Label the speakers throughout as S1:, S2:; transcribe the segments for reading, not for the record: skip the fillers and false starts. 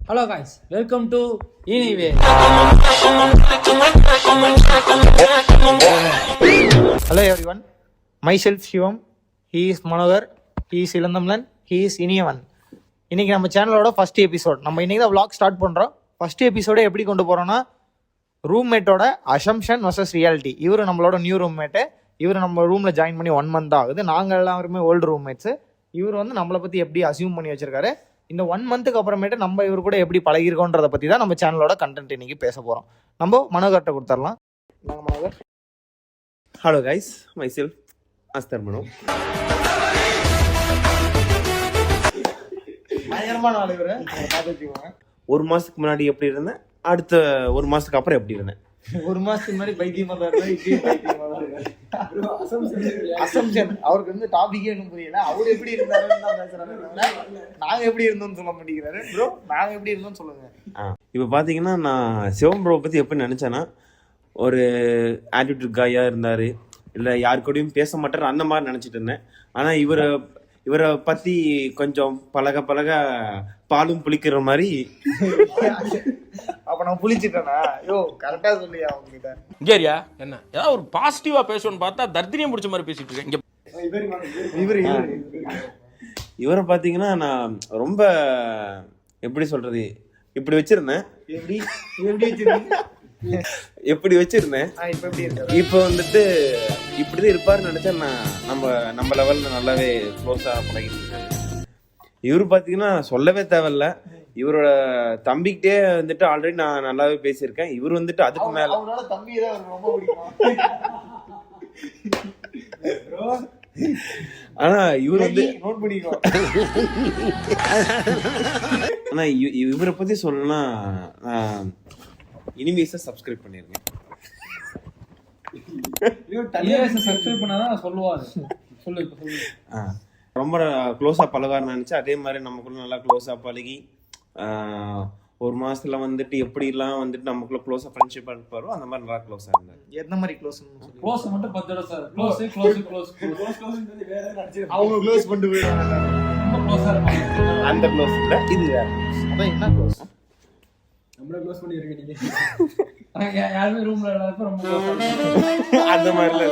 S1: Hello guys, welcome to Anyway.
S2: Hello everyone, myself Shivam, he is Manohar, he is Ilandamlan, he is Iniyavan. இன்னைக்கு நம்ம சேனலோட first episode. நம்ம இன்னைக்கு தான் vlog start பண்ணுறோம். First எபிசோடை எப்படி கொண்டு போகிறோன்னா, ரூம்மேட்டோட அசம்ஷன் வர்சஸ் ரியாலிட்டி. இவர் நம்மளோட நியூ ரூம்மேட்டு. இவர் நம்ம ரூமில் ஜாயின் பண்ணி 1 month ஆகுது. நாங்கள் எல்லாருமே ஓல்டு ரூம்மேட்ஸு. இவர் வந்து நம்மளை பற்றி எப்படி அசியூம் பண்ணி வச்சிருக்காரு, இந்த 1 monthக்கு அப்புறமேட்டு நம்ம இவர் கூட எப்படி பழகிருக்கோன்றதை பற்றி தான் நம்ம சேனலோட கண்டென்ட் இன்னைக்கு பேச போகிறோம். நம்ம மனோகர்கிட்ட கொடுத்துடலாம். நாங்கள் மனோகர்.
S3: ஹலோ கைஸ், மைசெல்ஃப் அஸ்தர் மனோ.
S2: பயங்கரமான ஆளு இவரு.
S3: ஒரு மாசத்துக்கு முன்னாடி எப்படி இருந்தேன், அடுத்த ஒரு மாசத்துக்கு அப்புறம் எப்படி இருந்தேன்.
S2: ஒரு மாசத்துக்கு முன்னாடி பைத்தியமா தான் அசம்ஷன். அவருக்கு வந்து டாபிக்கே ஒன்றும் புரியல. அவர் எப்படி இருந்தாருன்னு தான் பேசுறாரு. நாங்க எப்படி இருந்தோம்னு சொல்ல மாட்டேங்கிறாரு. ப்ரோ நாங்க எப்படி இருந்தோம்னு சொல்லுங்க.
S3: இப்போ பார்த்தீங்கன்னா, நான் சிவம் ப்ரோ பற்றி எப்படி நினச்சேன்னா, ஒரு ஆட்டிடியூட் காயாக இருந்தார், இல்லை யாரு கூடயும் பேச மாட்டார், அந்த மாதிரி நினச்சிட்டு இருந்தேன். ஆனால் இவரை பற்றி கொஞ்சம் பழக பழக பாலும் புளிக்கிற மாதிரி.
S2: அப்ப நான் புளிச்சிட்டேனா? யோ கரெக்டா சொல்லியா அவங்ககிட்ட.
S4: இங்கேரியா என்ன ஏதாவது ஒரு பாசிட்டிவா பேசணும்னு பார்த்தா தர்தினியம் பிடிச்ச மாதிரி பேசிட்டு இருக்கேன்.
S3: இவரை பார்த்தீங்கன்னா, நான் ரொம்ப எப்படி சொல்றது, இப்படி வச்சிருந்தேன். எப்படி வச்சிருந்தேன் இப்போ வந்துட்டு இப்படிதான் இருப்பாருன்னு நினைச்சா, நான் நம்ம லெவல்ல நல்லாவே க்ளோஸா பழகிட்டு இருக்காரு. இவரு பாத்தீங்கன்னா சொல்லவே தேவையில்ல, இவரோட தம்பிக்கிட்டே வந்துட்டு ஆல்ரெடி நான் நல்லாவே பேசியிருக்கேன். இவர் வந்துட்டு அதுக்கு மேல
S2: தம்பி தான் ரொம்ப பிடிக்கும்.
S3: ஆனா இவர் வந்து
S2: நோட் பண்ணிக்கோ.
S3: ஆனா இவரை பத்தி சொல்லணும்னா, இனிமேஸை சப்ஸ்கிரைப் பண்ணிருக்கேன்.
S1: சப்ஸ்கிரைப் பண்ணாதான் சொல்லுவாரு. சொல்லு.
S3: ரொம்ப க்ளோஸா பழகாருன்னு நினைச்சு, அதே மாதிரி நமக்குள்ள நல்லா க்ளோஸா பழகி ஒரு மாசத்துல வந்துட்டு எப்படிலாம் வந்துட்டு நமக்குள்ள க்ளோஸா ஃப்ரெண்ட்ஷிப் இருப்பாரோ அந்த மாதிரி நல்லா க்ளோஸா இருந்தாரு.
S2: எந்த மாதிரி க்ளோஸ்?
S1: க்ளோஸ் மட்டும் 10 தடவை சார். க்ளோஸ் வேற
S2: அவங்க க்ளோஸ் பண்ணிட்டு போயிடுவாங்க.
S1: ரொம்ப க்ளோஸா இருப்பாங்க.
S3: அந்த க்ளோஸ் இல்ல, இது வேற.
S2: அதான் என்ன க்ளோஸ்?
S1: நம்மள க்ளோஸ் பண்ணி இருக்கீங்க. யாருமே ரூம்ல எல்லாரும் ரொம்ப க்ளோஸா
S3: அந்த மாதிரி இல்ல.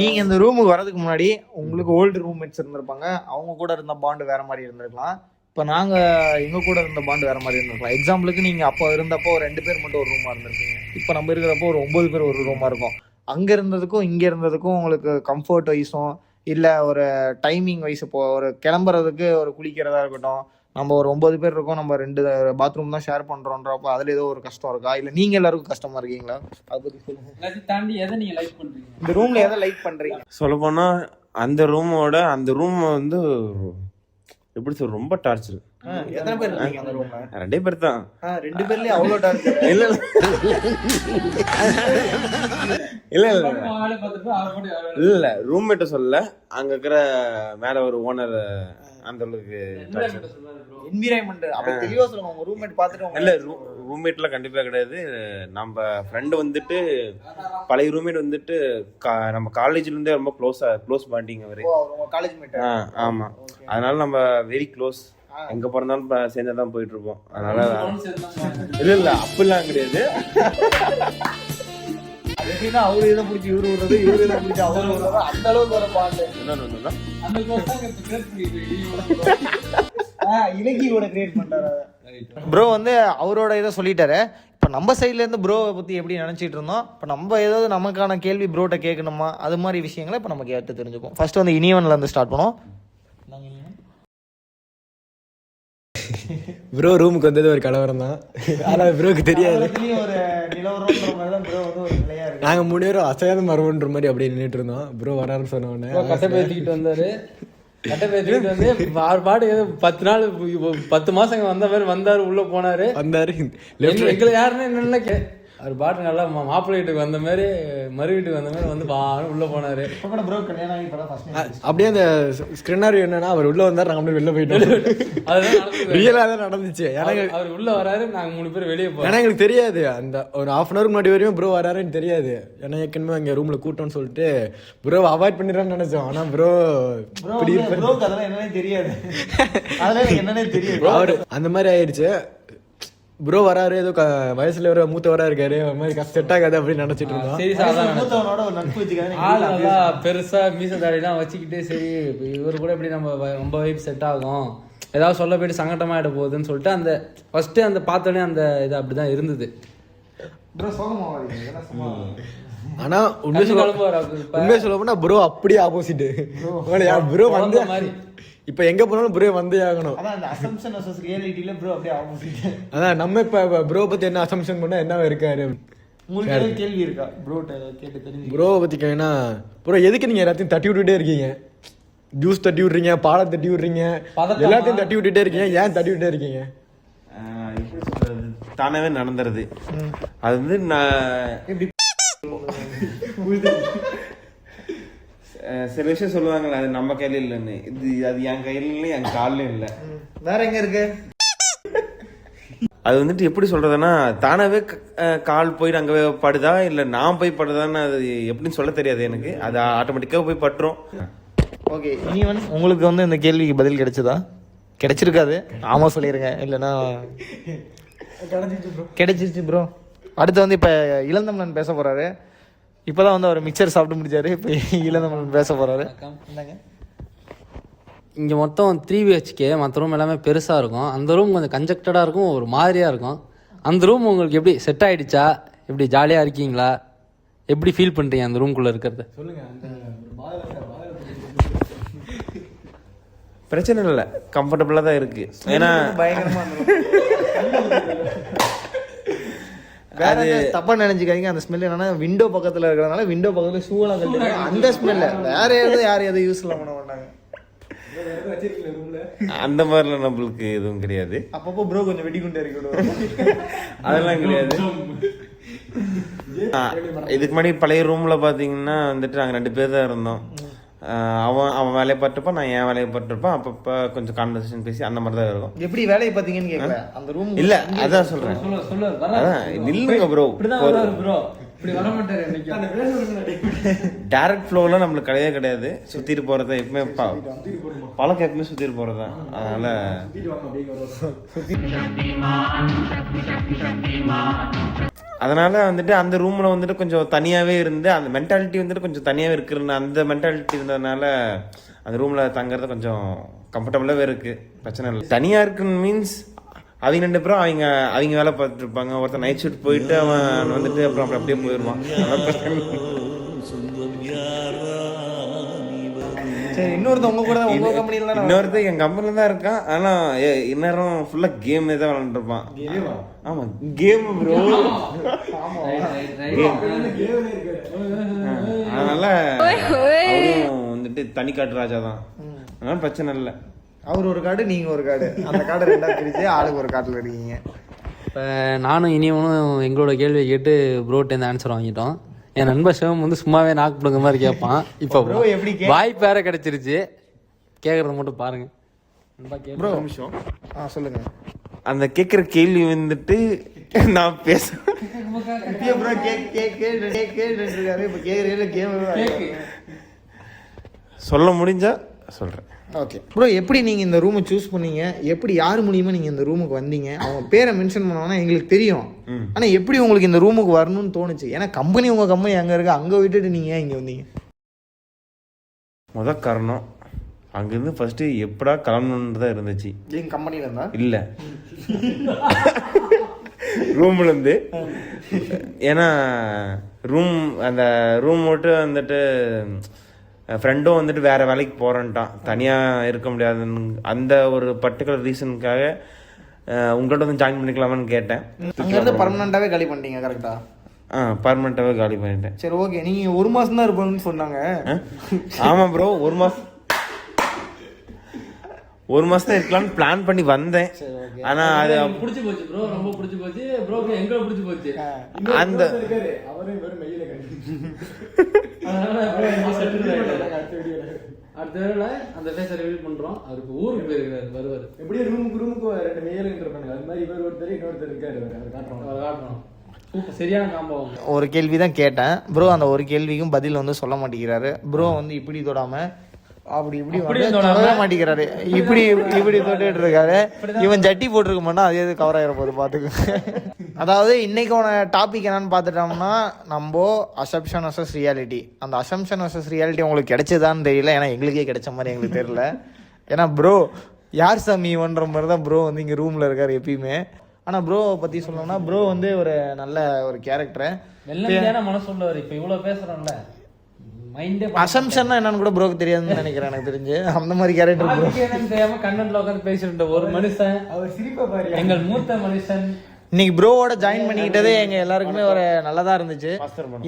S2: நீங்க இந்த ரூமுக்கு வரதுக்கு முன்னாடி உங்களுக்கு ஓல்டு ரூம்மேட்ஸ் இருந்திருப்பாங்க. அவங்க கூட இருந்த பாண்டு வேற மாதிரி இருந்திருக்கலாம். இப்போ நாங்கள் எங்க கூட இருந்த பாண்டு வேற மாதிரி இருந்திருக்கலாம். எக்ஸாம்பிளுக்கு நீங்க அப்போ இருந்தப்போ 2 பேர் மட்டும் ஒரு ரூமா இருந்திருப்பீங்க. இப்போ நம்ம இருக்கிறப்போ ஒரு 9 பேர் ஒரு ரூமா இருக்கும். அங்க இருந்ததுக்கும் இங்க இருந்ததுக்கும் உங்களுக்கு கம்ஃபர்ட் வைஸும் இல்லை ஒரு டைமிங் வைஸ், இப்போ ஒரு கிளம்புறதுக்கு ஒரு குளிக்கிறதா இருக்கட்டும், நம்ம ஒரு 9 பேர் இருக்கோம், நம்ம 2 பாத்ரூம் தான் ஷேர் பண்றோன்றப்ப அதுல ஏதோ ஒரு கஷ்டம் இருக்கா, இல்லை நீங்க எல்லாருக்கும் கஷ்டமா இருக்கீங்களா? அதை பத்தி சொல்லுங்க.
S1: எல்லாத்தையும் தாண்டி எதை நீங்க லைக் பண்றீங்க?
S2: இந்த ரூம்ல எதை லைக் பண்றீங்க?
S3: சொல்ல போனா அந்த ரூம் வந்து எப்படி சொல்ற, ரொம்ப டார்ச்சர்.
S2: எத்தனை பேர் இருக்கீங்க அந்த ரூம்ல?
S3: 2 பேர் தான்.
S2: 2 பேர்லயே அவ்வளோ டார்ச்சர்?
S3: இல்ல இல்ல ரூம்மேட்ட சொல்ல, அங்க இருக்கிற மேல ஒரு ஓனர், அந்த அளவுக்கு
S2: என்விரான்மென்ட் அப்ப தெளிவா சொல்லுங்க. உங்க ரூம்மேட் பார்த்துட்டு
S3: இல்ல, ரூம்மேட்லாம் கண்டிப்பா கிடையாது. நம்ம ஃப்ரெண்ட் வந்துட்டு பழைய ரூம்மேட் வந்துட்டு நம்ம காலேஜ்ல இருந்தே ரொம்ப க்ளோஸ் பாண்டிங் அவரு.
S2: College mate?
S3: ஆமா. அதனால நம்ம வெரி க்ளோஸ். எங்க பிறந்தாலும் சேர்ந்துதான் போயிட்டு இருப்போம். அதனால இல்ல அப்படிலாம் கிடையாது.
S2: எப்படின்னா அவரு இதை பிடிச்சி இவரு விடுறது, இவரு இதை பிடிச்சி அவரு விடுறது, அந்த அளவுக்கு வர பாட்டு. இலக்கியோட கிரியேட் பண்றாரு ப்ரோ. வந்து அவரோட இதை சொல்லிட்டாரு. இப்போ நம்ம சைட்ல இருந்து ப்ரோவை பத்தி எப்படி நினைச்சிட்டு இருந்தோம், இப்போ நம்ம ஏதாவது நமக்கான கேள்வி ப்ரோட்ட கேட்கணுமா, அது மாதிரி விஷயங்களை இப்போ நம்ம கேட்டு தெரிஞ்சுப்போம். ஃபர்ஸ்ட் வந்து இனியவன்ல இருந்து ஸ்டார்ட் பண்ணுவோம்.
S5: ப்ரோ ரூமுக்கு வந்தது ஒரு கலவரம் தான். ஆனால் ப்ரோக்கு தெரியாது.
S2: ஒரு நிலவரம்ன்ற மாதிரி தான் ப்ரோ வந்து ஒரு நிலையா இருக்கு.
S5: நாங்கள் 3 பேரும் அசையாத மரபுன்ற மாதிரி அப்படியே நின்றுட்டு இருந்தோம். ப்ரோ வராருன்னு சொன்ன உடனே
S1: கட்டை பேத்திக்கிட்டு வந்தாரு. கட்டை பேத்திக்கிட்டு வந்து ஆறு பாட்டு ஏதோ 10 நாள் 10 மாசங்க வந்த மாதிரி வந்தாரு. உள்ள போனாரு.
S5: வந்தாரு.
S1: எங்களை யாருன்னு என்னென்ன
S5: அவர் பாட்டு நல்லா மாப்பிள்ளை வீட்டுக்கு வந்த மாதிரி மறு வீட்டுக்கு வந்த மாதிரி வந்து பான்னு உள்ள போனாரு.
S2: இப்போ கூட ப்ரோ கல்யாணம் ஆகி இப்போ தான் ஃபர்ஸ்ட்
S5: அப்படியே அந்த ஸ்கிரீனாரி என்னன்னா அவர் உள்ள வந்தார், நாங்க அப்படியே வெளில போயிட்டோம். அதுதான் ரியலாக தான் நடந்துச்சு. எனக்கு அவர் உள்ள வராரு, நாங்க 3 பேர் வெளியே போறோம். ஏன்னா எங்களுக்கு தெரியாது, அந்த ஒரு 1/2 hour முன்னாடி வரையும் ப்ரோ வராருன்னு தெரியாது. ஏன்னா ஏற்கனவே அங்கே ரூம்ல கூட்டம்னு சொல்லிட்டு ப்ரோ அவாய்ட் பண்ணிடுறான்னு நினைச்சோம். ஆனா ப்ரோ
S2: ப்ரோக்கு அதெல்லாம் என்னன்னே தெரியாது, அதெல்லாம் என்னன்னே தெரியும்.
S5: அவர் அந்த மாதிரி ஆயிடுச்சு. ப்ரோ வராரு, ஏதோ வயசுல ஒரு மூத்தவரா இருக்காரு, ஒரு மாதிரி செட் ஆகாது அப்படின்னு நினைச்சிட்டு இருந்தோம்.
S2: மூத்தவனோட ஒரு நட்பு வச்சுக்காது,
S6: நல்லா பெருசா மீச தாடிலாம் வச்சுக்கிட்டு சரி இவர் கூட எப்படி நம்ம ரொம்ப வைப் செட் ஆகும், ஏதாவது சொல்ல போயிட்டு சங்கடமாயிட போகுதுன்னு சொல்லிட்டு அந்த ஃபர்ஸ்ட் அந்த பார்த்தோன்னே அந்த இது அப்படிதான் இருந்தது.
S5: ஆனா உண்மையை சொல்ல போனா ப்ரோ அப்படியே ஆப்போசிட். ப்ரோ வந்த மாதிரி இப்ப எங்க போனாலும் ப்ரோ வந்தே ஆகணும். அதான் நம்ம இப்ப ப்ரோ பத்தி என்ன அசம்ஷன் பண்ணா என்ன இருக்காரு.
S2: உங்களுக்கு கேள்வி இருக்கா ப்ரோ கேட்டு தெரிஞ்சு?
S5: ப்ரோ பத்தி கேட்டா ப்ரோ எதுக்கு நீங்க எல்லாத்தையும் தட்டி விட்டுட்டே இருக்கீங்க? ஜூஸ் தட்டி விடுறீங்க, பாலை தட்டி விடுறீங்க, எல்லாத்தையும் தட்டி விட்டுட்டே இருக்கீங்க, ஏன் தட்டி விட்டே இருக்கீங்க?
S3: எப்படி சொல்றது, தானாவே நடந்துருது. அது வந்து நான் சில விஷயம் சொல்லுவாங்கல்ல, அது நம்ம கையில இல்லைன்னு. அது என் கையில இல்லை, என் காலிலும் இல்லை.
S2: வேற எங்க இருக்கு?
S3: அது வந்துட்டு எப்படி சொல்றதுன்னா, தானாவே கால் போயிட்டு அங்கே படுதா இல்லை நான் போய் படுதான்னு அது எப்படின்னு சொல்ல தெரியாது எனக்கு. அது ஆட்டோமேட்டிக்காக போய் பட்டுரும்.
S2: ஓகே, இனிவன் உங்களுக்கு வந்து இந்த கேள்விக்கு பதில் கிடைச்சதா? கிடைச்சிருக்காது, ஆமா சொல்லிடுங்க, இல்லைன்னா கிடைச்சிருச்சு ப்ரோ. அடுத்து வந்து இப்போ இளந்தமிழன் பேச போறாரு. இப்போதான் வந்து அவர் மிக்சர் சாப்பிட்டு முடிச்சாரு, இப்போ இளந்தமிழன் பேச போறாரு.
S6: இங்கே மொத்தம் 3 BHK, மற்ற ரூம் எல்லாமே பெருசாக இருக்கும். அந்த ரூம் கொஞ்சம் கன்ஜெக்டடாக இருக்கும், ஒரு மாதிரியாக இருக்கும். அந்த ரூம் உங்களுக்கு எப்படி செட் ஆகிடுச்சா? எப்படி ஜாலியாக இருக்கீங்களா? எப்படி ஃபீல் பண்ணுறீங்க அந்த ரூம்குள்ளே இருக்கிறத?
S3: பிரச்சனை இல்லை, கம்ஃபர்டபுளாக தான் இருக்கு. ஏன்னா
S2: பயங்கரமா வேற தப்பா நினைச்சுக்காதீங்க. அந்த ஸ்மெல் என்னன்னா விண்டோ பக்கத்துல இருக்கிறதுனால விண்டோ பக்கத்துல ஷூலாம் கழட்டி அந்த ஸ்மெல்ல வேற யாரும் எதுவும் யூஸ் பண்ண மாட்டாங்க.
S3: அந்த மாதிரிலாம் நம்மளுக்கு எதுவும் கிடையாது.
S2: அப்பப்போ ப்ரோ கொஞ்சம் வெடிகுண்டே இருக்கு,
S3: அதெல்லாம் கிடையாது. இதுக்கு முன்னாடி பழைய ரூம்ல பாத்தீங்கன்னா வந்துட்டு நாங்க 2 பேர் தான் இருந்தோம். அவன் வேலையை பார்த்துப்பான், நான் என் வேலையை பார்த்துருப்பேன். அப்பப்போ கொஞ்சம் கான்வர்சேஷன் பேசி அந்த மாதிரி தான் இருக்கும்.
S2: எப்படி வேலையை பார்த்தீங்கன்னு கேட்கல, அந்த ரூம்
S3: இல்ல அதான் சொல்றேன். நில்லுங்க ப்ரோ, டைரக்ட் ஃப்ளோலாம் நம்மளுக்கு கிடையவே கிடையாது. சுத்திட்டு போறதா எப்பவுமே பழக்கம், எப்பவுமே சுத்திட்டு போறதா. அதனால அதனால வந்துட்டு அந்த ரூம்ல வந்துட்டு கொஞ்சம் தனியாவே இருந்து அந்த மென்டாலிட்டி வந்துட்டு கொஞ்சம் தனியாவே இருக்கிற அந்த மென்டாலிட்டி இருந்ததுனால அந்த ரூம்ல தங்குறது கொஞ்சம் கம்ஃபர்டபுளாவே இருக்கு. பிரச்சனை இல்லை. தனியா இருக்குன்னு மீன்ஸ் அவங்க 2 பேரும் அவங்க வேலை பார்த்துட்டு இருப்பாங்க. ஒருத்தர் நைட் ஷிஃப்ட் போயிட்டு அவன் வந்துட்டு அப்புறம் அப்படியே போயிடுவான். இன்னொருத்தர் என் கம்பெனில தான் இருக்கான். ஆனா இந்நேரம் ஃபுல்லா கேம் தான் விளையாண்டு இருப்பான். ஆமா, கேம் ப்ரோ. அதனால அவரும் வந்துட்டு தனி காட்டு ராஜா தான். அதனால பிரச்சனை இல்லை.
S2: அவர் ஒரு காடு, நீங்க ஒரு காடு, அந்த காடை 2ஆ பிரிச்சு ஆளுக்கு ஒரு காட்டுல இருக்கீங்க.
S6: இப்போ நானும் இனியவனும் எங்களோட கேள்வியை கேட்டு ப்ரோட்டேருந்து ஆன்சர் வாங்கிட்டோம். என் நண்பர் சிவம் வந்து சும்மாவே நாக்கு பிடுங்க மாதிரி கேட்பான். இப்போ ப்ரோ எப்படி வாய்ப்பு வேற கிடைச்சிருச்சு, கேட்கறத மட்டும் பாருங்க.
S3: ப்ரோ நிமிஷம்
S2: சொல்லுங்க.
S3: அந்த கேட்குற கேள்வி வந்துட்டு நான் பேச சொல்ல முடிஞ்சா சொல்றேன்.
S2: ஓகே ப்ரோ, எப்படி நீங்க இந்த ரூமை சூஸ் பண்ணீங்க? எப்படி யார் மூலியமா நீங்க இந்த ரூமுக்கு வந்தீங்க? அவங்க பேரை மென்ஷன் பண்ணோம்னா எங்களுக்கு தெரியும், ஆனா எப்படி உங்களுக்கு இந்த ரூமுக்கு வரணும்னு தோணுச்சு? ஏன்னா கம்பெனி உங்க கம்பெனி அங்க இருக்கு, அங்க விட்டுட்டு நீங்க ஏன் இங்க வந்தீங்க?
S3: முதல் காரணம் அங்கிருந்து ஃபர்ஸ்ட் எப்படா கிளம்பணுன்னு தான் இருந்துச்சு.
S2: எங்க கம்பெனில இருந்தா
S3: இல்ல ரூம்ல இருந்து. ஏன்னா அந்த ரூம் மட்டும் வந்துட்டு ஃப்ரெண்டும் வந்துட்டு வேற வேலைக்கு போறேன்ட்டான், தனியா இருக்க முடியாதுன்னு. அந்த ஒரு பர்டிகுலர் ரீசனுக்காக உங்கள்கிட்ட வந்து ஜாயின் பண்ணிக்கலாமான்னு கேட்டேன்.
S2: அங்கிருந்து பர்மனண்டாவே காலி பண்ணிட்டீங்க? கரெக்டா?
S3: பர்மனண்டாவே காலி பண்ணிட்டேன்.
S2: சரி ஓகே, நீங்க 1 மாசம் தான் இருப்பீங்கன்னு சொன்னாங்க.
S3: ஆமா ப்ரோ, 1 மாசம் 1 மாசம் தான் இருக்கலாம்னு பிளான் பண்ணி வந்தேன். ஆனா அது
S6: எனக்கு பிடிச்சு போச்சு ப்ரோ, ரொம்ப பிடிச்சு போச்சு ப்ரோக்கு. எங்க பிடிச்சு போச்சு
S3: அந்த
S5: அவரும் வெறும் மெயில
S6: அதனால bro இங்க settle ஆயிட்டாரு. அடுத்த வேளை அந்த ஃபேஸை ரிவீல் பண்றோம். அவருக்கு ஊருக்கு போயிருக்காரு, வருவாரு.
S5: எப்படியே ரூமுக்கு 2 மெயில இருப்பாங்க. அது மாதிரி இவர் ஒருத்தர் இன்னொருத்தர் இருக்காரு. அவர் காட்டுறோம்.
S6: சூப்பர், சரியான காம்போ.
S2: ஒரு கேள்வி தான் கேட்டேன் ப்ரோ, அந்த ஒரு கேள்விக்கும் பதில் வந்து சொல்ல மாட்டேங்கிறாரு ப்ரோ. வந்து இப்படி தொடாம அப்படி இப்படி வந்து தொடவே மாட்டேங்கிறாரு. இப்படி இப்படி தொட்டுட்டு இருக்காரு. இவன் ஜட்டி போட்டிருக்க மாட்டா, அதே இது கவர் ஆகிற போது பார்த்துக்க. அதாவது இன்னைக்கான டாபிக் என்னன்னு பார்த்துட்டோம்னா, நம்ம அசம்ப்ஷன் வர்சஸ் ரியாலிட்டி. அந்த அசம்ப்ஷன் வர்சஸ் ரியாலிட்டி உங்களுக்கு கிடைச்சதான்னு தெரியல, ஏன்னா எங்களுக்கே கிடைச்ச மாதிரி எங்களுக்கு தெரியல. ஏன்னா ப்ரோ யார் சாமி இவன்ற மாதிரி தான் ப்ரோ வந்து இங்கே ரூமில் இருக்காரு எப்பயுமே. ஆனால் ப்ரோவை பற்றி சொல்லணும்னா ப்ரோ வந்து ஒரு நல்ல ஒரு கேரக்டர்.
S6: வெள்ளந்தியான மனசு உள்ளவர். இப்போ இவ்வளோ பேசுகிறோம்ல, மைண்டே
S2: அசம்ஷன்னா என்னன்னு கூட ப்ரோக்கு தெரியாதுன்னு நினைக்கிறேன். எனக்கு தெரிஞ்சு அந்த மாதிரி கேரக்டர் ப்ரோ
S6: தெரியாம கண்ணன்ல உட்காந்து பேசிட்டு ஒரு மனுஷன்.
S5: அவர் சிரிப்பை பாரு.
S6: எங்கள் மூத்த மனுஷன்
S2: இன்னைக்கு ப்ரோவோட ஜாயின் பண்ணிக்கிட்டதே எங்க எல்லாருக்குமே ஒரு நல்லதா இருந்துச்சு.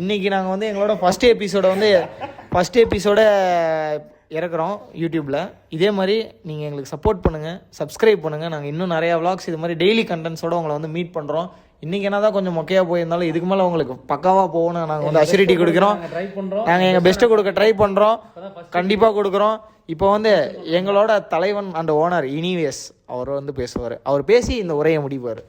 S2: இன்னைக்கு நாங்கள் வந்து எங்களோட ஃபர்ஸ்ட் எபிசோட இறக்குறோம் யூடியூப்ல. இதே மாதிரி நீங்கள் எங்களுக்கு சப்போர்ட் பண்ணுங்க, சப்ஸ்கிரைப் பண்ணுங்க. நாங்கள் இன்னும் நிறைய விளாக்ஸ் இது மாதிரி டெய்லி கண்டென்ட்ஸோட உங்களை வந்து மீட் பண்ணுறோம். இன்னைக்கு என்னதான் கொஞ்சம் மொக்கையா போயிருந்தாலும் இதுக்கு மேலே உங்களுக்கு பக்காவா போகணும் நாங்கள் வந்து அஷ்யூரிட்டி கொடுக்குறோம். நாங்கள் எங்கள் பெஸ்ட்டை கொடுக்க ட்ரை பண்ணுறோம், கண்டிப்பாக கொடுக்குறோம். இப்போ வந்து எங்களோட தலைவன் அண்ட் ஓனர் இனிவேஸ் அவர் வந்து பேசுவார். அவர் பேசி இந்த உரையை முடிப்பார்.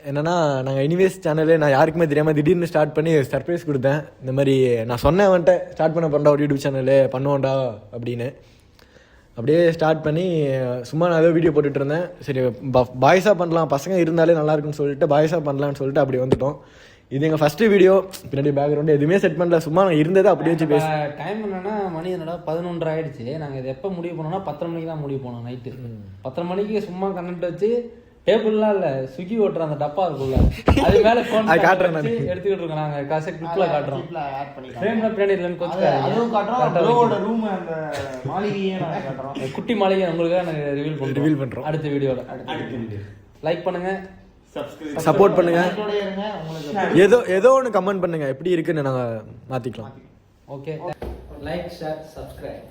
S5: என்னன்னா, நாங்கள் எனிவேஸ் சேனலு நான் யாருக்குமே தெரியாமல் திடீர்னு ஸ்டார்ட் பண்ணி சர்ப்ரைஸ் கொடுத்தேன். இந்த மாதிரி நான் சொன்னேன் வந்துட்டு ஸ்டார்ட் பண்ண ஒரு யூடியூப் சேனலு பண்ணுவோண்டா அப்படின்னு. அப்படியே ஸ்டார்ட் பண்ணி சும்மா நான் ஏதோ வீடியோ போட்டுட்டு இருந்தேன். சரி பாய்ஸாக பண்ணலாம், பசங்க இருந்தாலே நல்லா இருக்குன்னு சொல்லிட்டு பாய்ஸாக பண்ணலான்னு சொல்லிட்டு அப்படி வந்துட்டோம். இது எங்கள் ஃபஸ்ட்டு வீடியோ. பின்னாடி பேக்ரவுண்டு எதுவுமே செட் பண்ணல, சும்மா நான் இருந்ததை அப்படியே வச்சு பேச.
S6: டைம் என்னன்னா மணி என்னடா 11 ஆயிடுச்சு. நாங்கள் இது எப்போ முடிவு பண்ணோம்னா 10 மணிக்கு தான் முடிவு பண்ணோம். நைட்டு 10 மணிக்கு சும்மா கனெக்ட் வச்சு டேபிள்லாம் இல்லை, ஸ்விக்கி ஓட்டுற அந்த டப்பா இருக்குல்ல, அது மேலே ஃபோன்
S5: காட்டுறேன்
S6: எடுத்துக்கிட்டு இருக்கோம். நாங்கள் காசை கிளிப்பில் காட்டுறோம். ஃப்ரேமில் பின்னாடி இல்லைன்னு கொஞ்சம் குட்டி மாளிகை உங்களுக்காக நாங்கள் ரிவீல் பண்ணுறோம் அடுத்த வீடியோவில். லைக் பண்ணுங்க,
S5: சப்போர்ட் பண்ணுங்க, ஏதோ ஒன்று கமெண்ட் பண்ணுங்க, எப்படி இருக்குன்னு நாங்கள் மாற்றிக்கலாம்.
S6: Okay, like, share, subscribe.